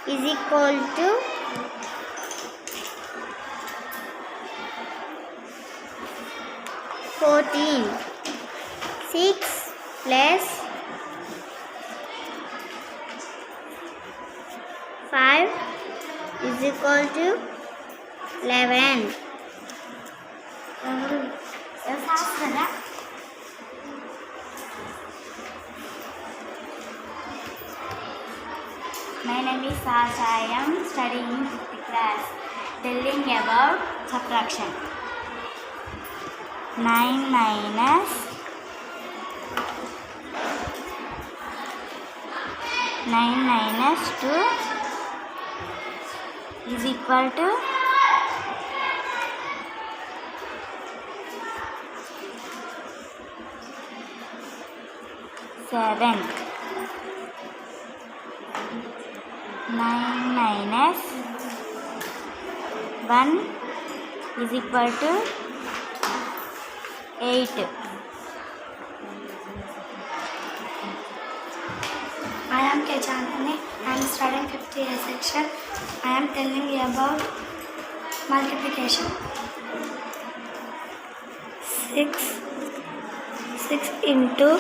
is equal to 14. 6 plus 5 is equal to 11. My name is Sasha. I am studying in 5th class. Telling about subtraction. 9 minus 2 is equal to 7. 9 minus 1 is equal to 8. I am K. Chandani. I am studying 5th year section. I am telling you about multiplication. 6 into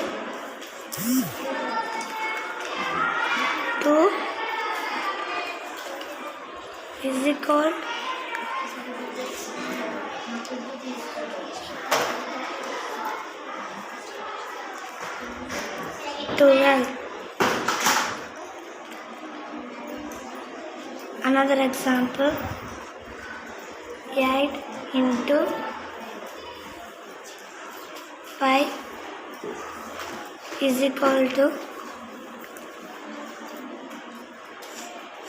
2 is equal 12. Another example, 8 into 5 is equal to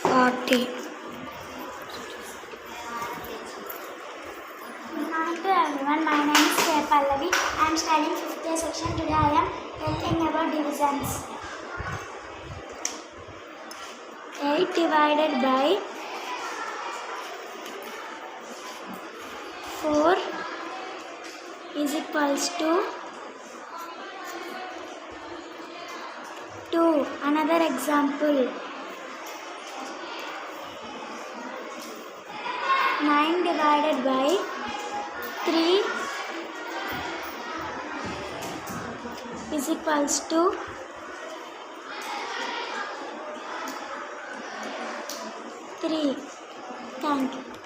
40. Good morning to everyone. My name is K. Pallavi. I am studying 5th year section. Today I am telling about divisions. 8 divided by 4 is equals to 2. Another example, 9 divided by 3 is equals to 3. Thank you.